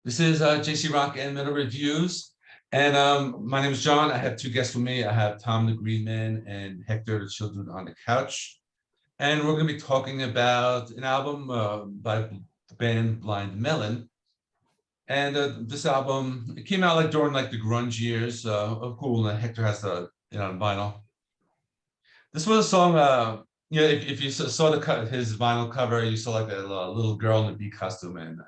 This is JC Rock and Metal Reviews. And my name is John. I have two guests with me. I have Tom the Green Man and Hector the Children on the Couch. And we're going to be talking about an album by the band Blind Melon. And this album, it came out like during like the grunge years. Cool. And Hector has the on vinyl. This was a song. If you saw his vinyl cover, you saw like a little girl in a bee costume, and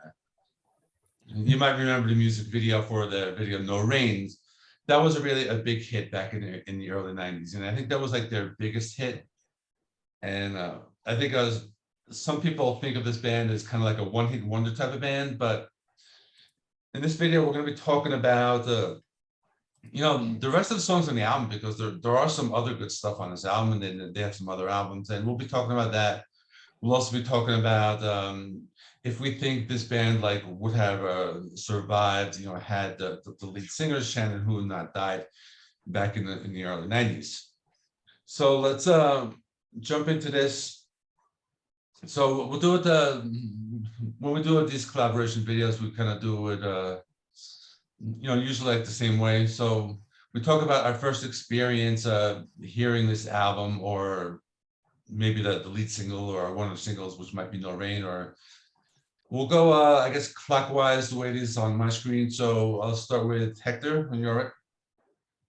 you might remember the music video for the video "No Rains." That was a big hit back in the early '90s, and I think that was like their biggest hit. And I think some people think of this band as kind of like a one-hit wonder type of band, but in this video we're going to be talking about the rest of the songs on the album, because there are some other good stuff on this album, and then they have some other albums, and we'll be talking about that. We'll also be talking about if we think this band like would have survived, had the lead singer Shannon Hoon not died back in the early '90s. So let's jump into this. So we'll do it when we do these collaboration videos. We kind of do it usually like the same way. So we talk about our first experience hearing this album, or maybe the lead single or one of the singles, which might be No Rain, or we'll go I guess clockwise the way it is on my screen. So I'll start with Hector when you're all right.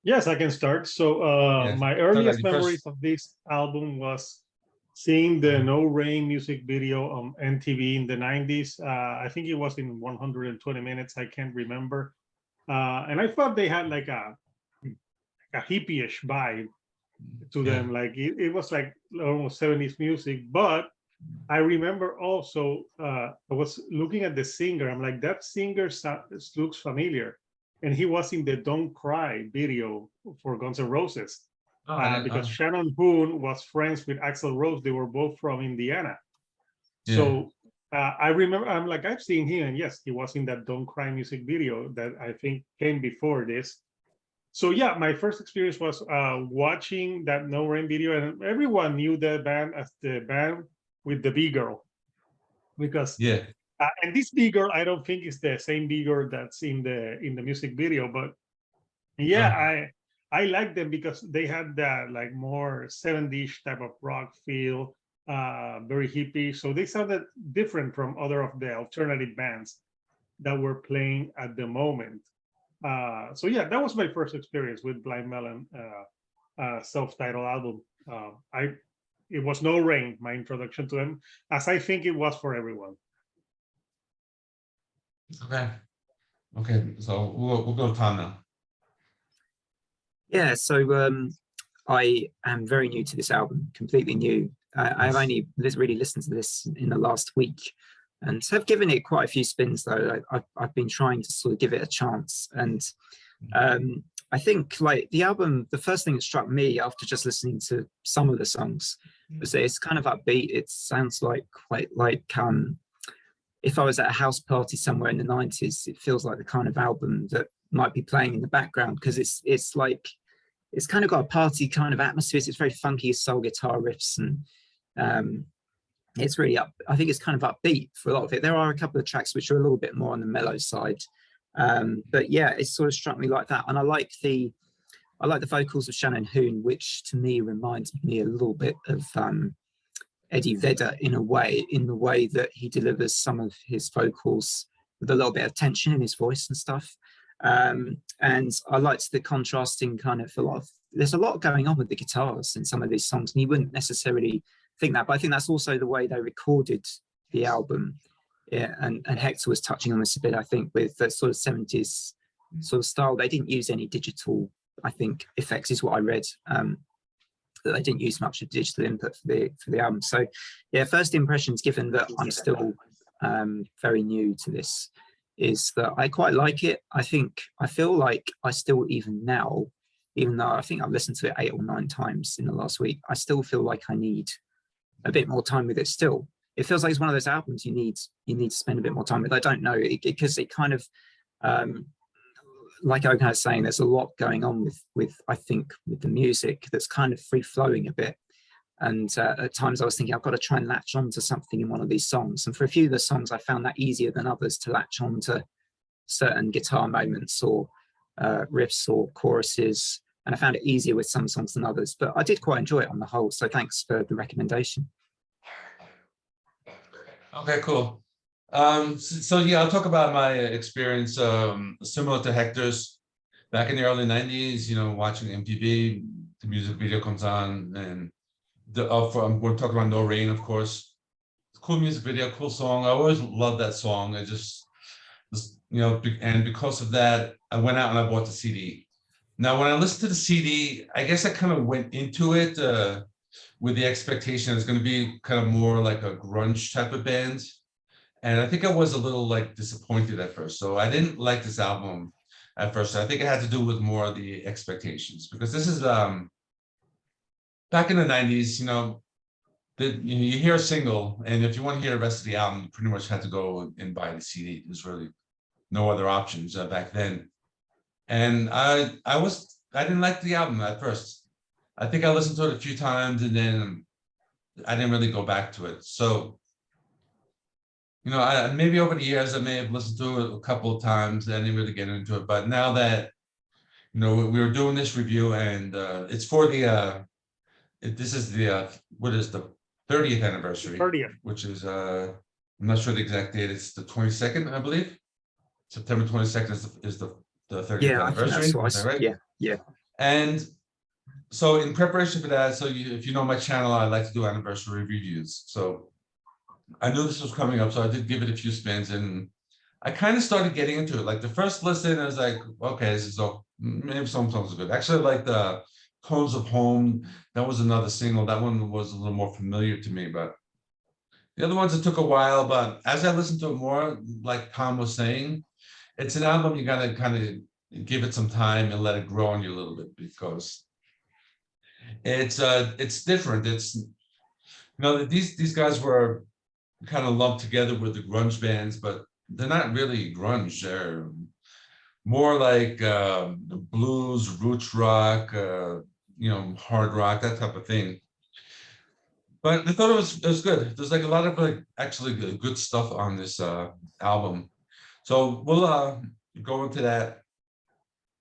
Yes, I can start. So my earliest memories of this album was seeing the No Rain music video on MTV in the 90s. I think it was in 120 minutes. I can't remember. And I thought they had like a hippie-ish vibe to them. Like it was like almost 70s music. But I remember also, I was looking at the singer. I'm like, that singer looks familiar. And he was in the Don't Cry video for Guns N' Roses. Because Shannon Hoon was friends with Axl Rose. They were both from Indiana. Yeah. So I remember, I'm like, I've seen him. And yes, he was in that Don't Cry music video that I think came before this. So yeah, my first experience was watching that No Rain video. And everyone knew the band as the band with the B-girl. Because and this B-girl, I don't think is the same B-girl that's in the music video. But yeah, I like them because they had that like more 70s type of rock feel, very hippie. So they sounded different from other of the alternative bands that were playing at the moment. So yeah, that was my first experience with Blind Melon self-titled album. It was No Rain, my introduction to them, as I think it was for everyone. Okay. So we'll go to Tom now. Yeah, so I am very new to this album, completely new. I've only really listened to this in the last week, and have given it quite a few spins though. I've been trying to sort of give it a chance, and I think like the album, the first thing that struck me after just listening to some of the songs was that it's kind of upbeat. It sounds like quite like if I was at a house party somewhere in the 90s, it feels like the kind of album that might be playing in the background, because it's like it's kind of got a party kind of atmosphere. It's very funky soul guitar riffs, and it's really up. I think it's kind of upbeat for a lot of it. There are a couple of tracks which are a little bit more on the mellow side, but yeah, it sort of struck me like that. And I like the vocals of Shannon Hoon, which to me reminds me a little bit of Eddie Vedder in the way that he delivers some of his vocals with a little bit of tension in his voice and stuff. And I liked the contrasting kind of there's a lot going on with the guitars in some of these songs, and you wouldn't necessarily think that, but I think that's also the way they recorded the album. Yeah, and Hector was touching on this a bit, I think, with the sort of 70s sort of style. They didn't use any digital, I think, effects is what I read. That they didn't use much of digital input for the album. So yeah, first impressions, given that I'm still very new to this, is that I quite like it. I feel like I still, even now, even though I think I've listened to it 8 or 9 times in the last week, I still feel like I need a bit more time with it still. It feels like it's one of those albums you need to spend a bit more time with. I don't know, because it kind of like Okan was saying, there's a lot going on with I think with the music that's kind of free flowing a bit. And at times I was thinking, I've got to try and latch on to something in one of these songs. And for a few of the songs, I found that easier than others to latch on to certain guitar moments or riffs or choruses, and I found it easier with some songs than others. But I did quite enjoy it on the whole. So thanks for the recommendation. Okay, cool. So yeah, I'll talk about my experience, similar to Hector's. Back in the early 90s, watching MTV, the music video comes on, and we're talking about No Rain, of course. Cool music video, cool song. I always loved that song. I just, and because of that, I went out and I bought the CD. Now, when I listened to the CD, I guess I kind of went into it with the expectation it's going to be kind of more like a grunge type of band. And I think I was a little disappointed at first. So I didn't like this album at first. I think it had to do with more of the expectations, because this is back in the 90s, you hear a single, and if you want to hear the rest of the album, you pretty much had to go and buy the CD. There's really no other options back then. And I didn't like the album at first. I think I listened to it a few times, and then I didn't really go back to it. So, maybe over the years I may have listened to it a couple of times. I didn't really get into it. But now that we were doing this review, and it's for the this is the what is the 30th anniversary, 30th. which is I'm not sure the exact date. It's the 22nd, I believe. September 22nd is the 30th anniversary. That's is that right? Yeah. And so in preparation for that, so if you know my channel, I like to do anniversary reviews. So I knew this was coming up, so I did give it a few spins, and I kind of started getting into it. Like the first listen, I was like, okay, this is maybe some songs are good. Actually, I like the Tones of Home. That was another single. That one was a little more familiar to me, but the other ones, it took a while. But as I listened to it more, like Tom was saying, it's an album you gotta kind of give it some time and let it grow on you a little bit, because it's different. It's these guys were kind of lumped together with the grunge bands, but they're not really grunge. They're more like blues, roots rock, hard rock, that type of thing. But I thought it was good. There's a lot of actually good stuff on this album. So we'll go into that.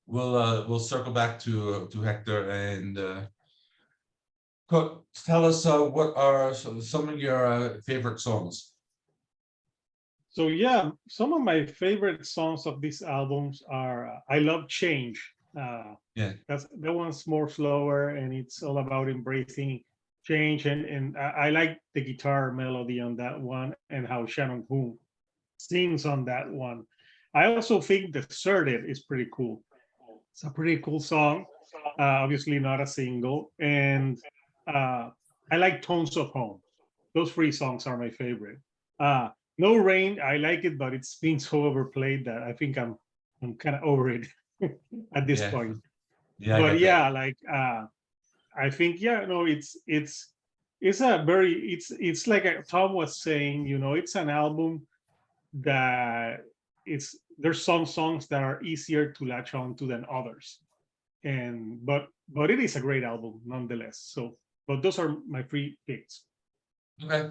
We'll circle back to Hector and tell us what are some of your favorite songs. So yeah, some of my favorite songs of these albums are I Love Change. That one's more slower, and it's all about embracing change, and I like the guitar melody on that one and how Shannon Hoon sings on that one. I also think Deserted is pretty cool. It's a pretty cool song, obviously not a single, and I like Tones of Home. Those three songs are my favorite. No Rain, I like it, but it's been so overplayed that I think I'm kind of over it at this point. Yeah, but yeah, I think it's a very it's like Tom was saying, it's an album that there's some songs that are easier to latch on to than others, but it is a great album nonetheless. So, but those are my three picks. Okay,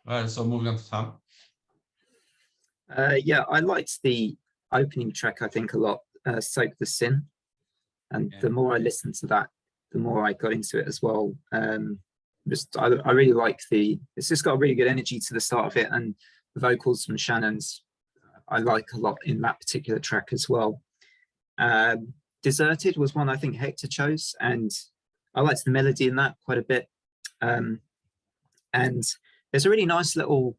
all right. So moving on to Tom. Yeah, I liked the opening track, I think, a lot, Soak the Sin. And the more I listened to that, the more I got into it as well. I really like it's just got a really good energy to the start of it, and the vocals from Shannon's I like a lot in that particular track as well. Deserted was one I think Hector chose, and I liked the melody in that quite a bit. And there's a really nice little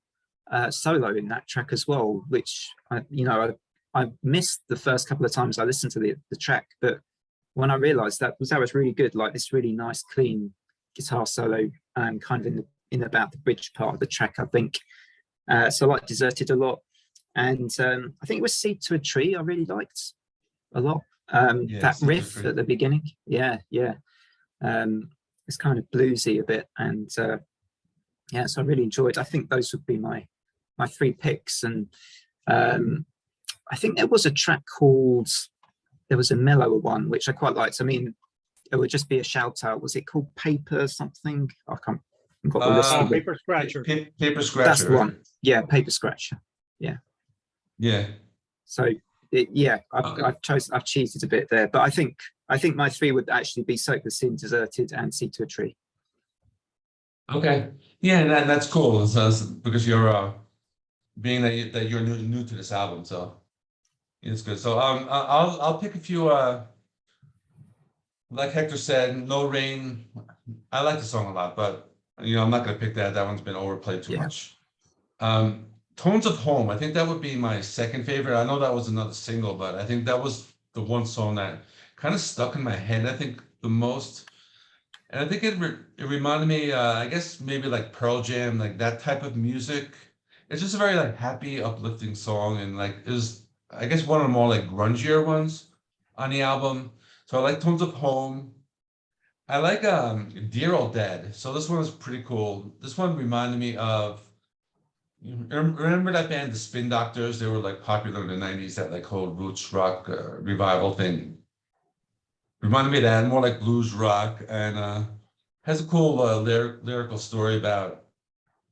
solo in that track as well, which I missed the first couple of times I listened to the track, but when I realized that was really good, like this really nice clean guitar solo, kind of in about the bridge part of the track, I think. So I like Deserted a lot, and I think it was Seed to a Tree I really liked a lot. That riff at the beginning, it's kind of bluesy a bit, and so I really enjoyed. I think those would be my three picks, and I think there was a track called, there was a mellower one which I quite liked. I mean, it would just be a shout out. Was it called Paper something? I can't. Got the list of Paper Scratcher. Paper Scratcher. That's the one. Yeah, Paper Scratcher. Yeah. Yeah. So Yeah, Okay. I've cheated a bit there, but I think my 3 would actually be Soak the Sin, Deserted, and Seek to a Tree. Okay, yeah, and that's cool. Because you're being that you're new to this album, so it's good. So I'll pick a few. Like Hector said, No Rain. I like the song a lot, but I'm not gonna pick that. That one's been overplayed too much. Tones of Home. I think that would be my second favorite. I know that was another single, but I think that was the one song that kind of stuck in my head. I think the most. And I think it reminded me, I guess maybe like Pearl Jam, like that type of music. It's just a very like happy, uplifting song, and like it was, I guess, one of the more like grungier ones on the album. So I like Tones of Home. I like Dear Old Dad. So this one was pretty cool. This one reminded me of, remember that band, the Spin Doctors? They were like popular in the 90s, that like whole roots rock revival thing. Reminded me of that, more like blues rock, and has a cool lyrical story about,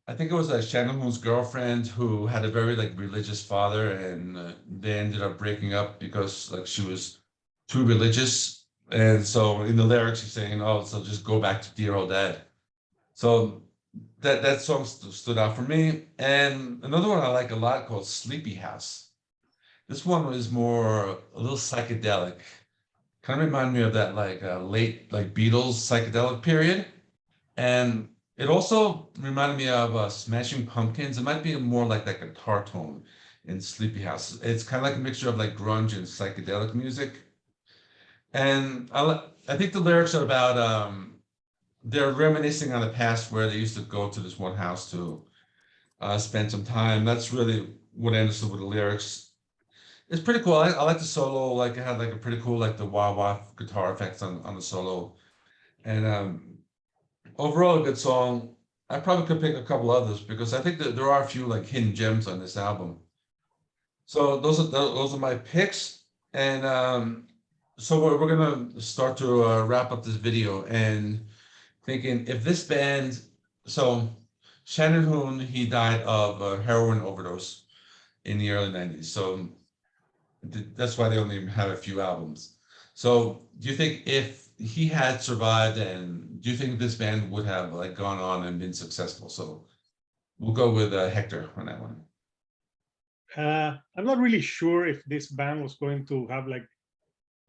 I think it was Shannon Hoon's girlfriend who had a very like religious father, and they ended up breaking up because like she was too religious. And so in the lyrics, she's saying, "Oh, so just go back to dear old dad." So that song stood out for me. And another one I like a lot called Sleepy House. This one was more a little psychedelic. Kind of remind me of that like late like Beatles psychedelic period, and it also reminded me of Smashing Pumpkins. It might be more like that guitar tone in Sleepy House. It's kind of like a mixture of like grunge and psychedelic music. And I think the lyrics are about they're reminiscing on the past where they used to go to this one house to spend some time. That's really what I understood with the lyrics. It's pretty cool. I like the solo. Like it had like a pretty cool like the wah wah guitar effects on the solo, and overall a good song. I probably could pick a couple others because I think that there are a few like hidden gems on this album. So those are my picks, and so we're gonna start to wrap up this video and thinking if this band. So Shannon Hoon, he died of a heroin overdose in the early 90s. So that's why they only have a few albums. So do you think if he had survived, and do you think this band would have like gone on and been successful? So we'll go with Hector on that one. I'm not really sure if this band was going to have like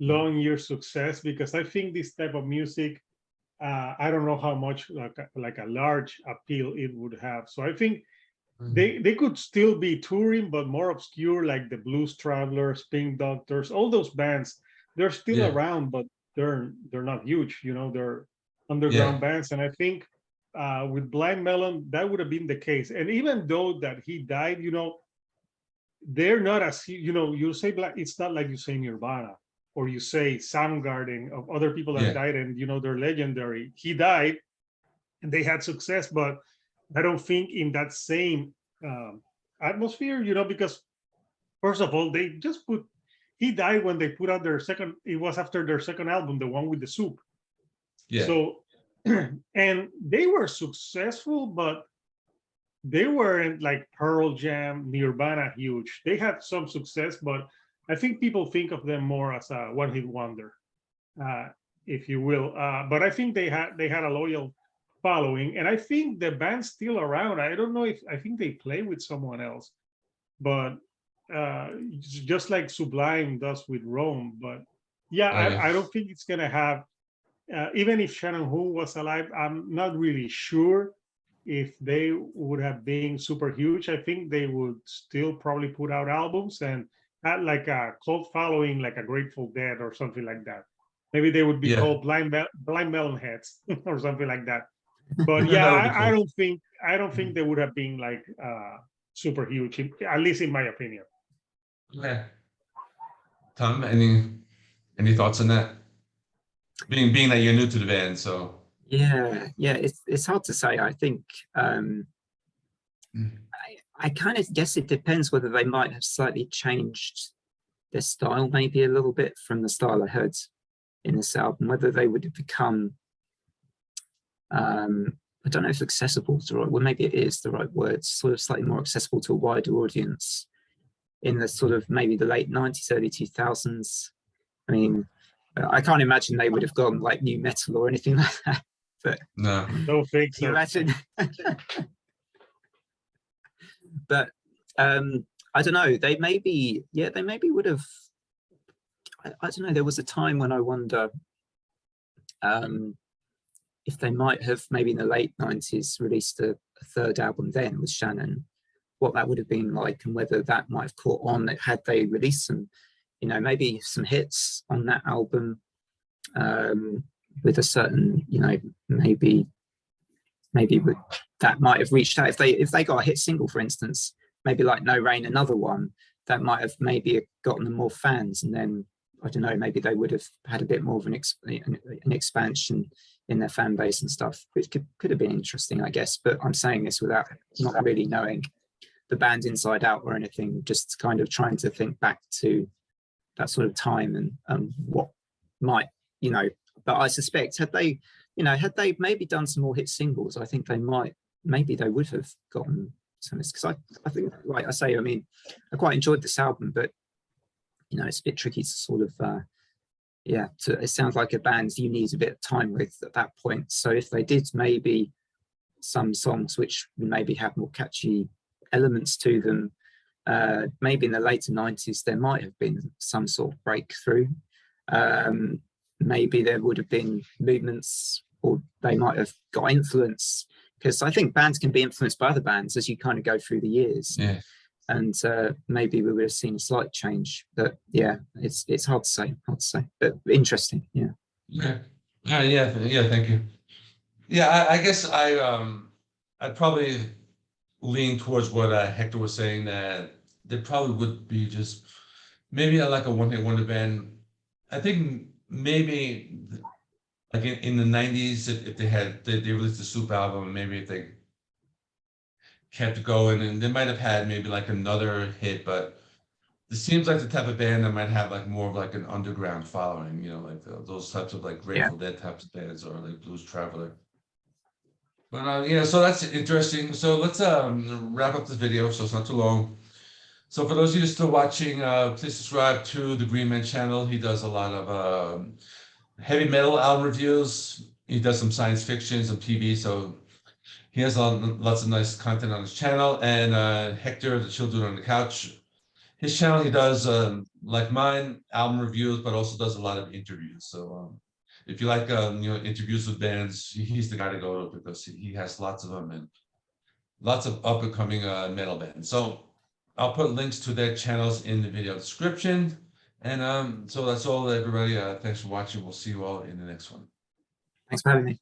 long year success, because I think this type of music, I don't know how much like a large appeal it would have. So I think they could still be touring, but more obscure, like the Blues Travelers, Pink Doctors, all those bands. They're still Yeah. around, but they're not huge. They're underground Yeah. bands. And I think with Blind Melon, that would have been the case. And even though that he died, they're not as you say black. It's not like you say Nirvana or you say Soundgarden of other people that Yeah. died, and they're legendary. He died, and they had success, but I don't think in that same atmosphere, because first of all, they just put. He died when they put out their second. It was after their second album, the one with the soup. Yeah. So, and they were successful, but they weren't like Pearl Jam, Nirvana huge. They had some success, but I think people think of them more as a one-hit wonder, uh, if you will. But I think they had a loyal following, and I think the band's still around. I don't know if I think they play with someone else, but just like Sublime does with Rome. But yeah, Oh, yeah. I don't think it's gonna have. Even if Shannon Hoon was alive, I'm not really sure if they would have been super huge. I think they would still probably put out albums and had like a cult following, like a Grateful Dead or something like that. Maybe they would be Yeah. called Blind Melon Heads or something like that. But yeah, That would be I cool. don't think they would have been like super huge, at least in my opinion. Okay. Tom, any thoughts on that? Being that you're new to the band, so Yeah, it's hard to say. I think I kind of guess it depends whether they might have slightly changed their style, maybe a little bit from the style I heard in this album, whether they would have become I don't know if accessible is the right, well, maybe it is the right word, sort of slightly more accessible to a wider audience. in the sort of maybe the late 90s, early 2000s. I mean, I can't imagine they would have gone like new metal or anything like that. But No. No fake. can you imagine? But I don't know. They maybe would have. I don't know. There was a time when I wonder if they might have maybe in the late 90s released a third album then with Shannon, what that would have been like, and whether that might have caught on had they released some, you know, maybe some hits on that album with a certain, you know, maybe that might have reached out if they got a hit single, for instance, maybe like No Rain, another one that might have maybe gotten them more fans, and then I don't know, maybe they would have had a bit more of an expansion in their fan base and stuff, which could have been interesting, I guess. But I'm saying this without not really knowing the band inside out or anything, just kind of trying to think back to that sort of time and what might, you know. But I suspect had they maybe done some more hit singles, I think maybe they would have gotten some, because I think, like I say, I mean, I quite enjoyed this album, but you know, it's a bit tricky to sort of it sounds like a band you need a bit of time with at that point. So if they did maybe some songs which maybe have more catchy elements to them, maybe in the later 90s there might have been some sort of breakthrough. Maybe there would have been movements, or they might have got influence, because I think bands can be influenced by other bands as you kind of go through the years. Yeah. And maybe we would have seen a slight change, but yeah, it's hard to say, but interesting. Yeah. Yeah. Thank you. Yeah, I guess I'd probably lean towards what Hector was saying, that there probably would be just maybe like a one-hit wonder band. I think maybe like in the 90s, if they released the Soup album, maybe if they kept going, and they might have had maybe like another hit, but it seems like the type of band that might have like more of like an underground following, you know, like those types of like Grateful Dead types of bands, or like Blues Traveler. But yeah, so that's interesting. So let's wrap up this video so it's not too long. So for those of you still watching, please subscribe to the Green Man channel. He does a lot of heavy metal album reviews. He does some science fiction, some TV, so he has lots of nice content on his channel. And Hector, the Children on the Couch, his channel, he does, like mine, album reviews, but also does a lot of interviews. So if you like, interviews with bands, he's the guy to go to, because he has lots of them and lots of up-and-coming metal bands. So I'll put links to their channels in the video description. And so that's all, everybody. Thanks for watching. We'll see you all in the next one. Thanks for having me.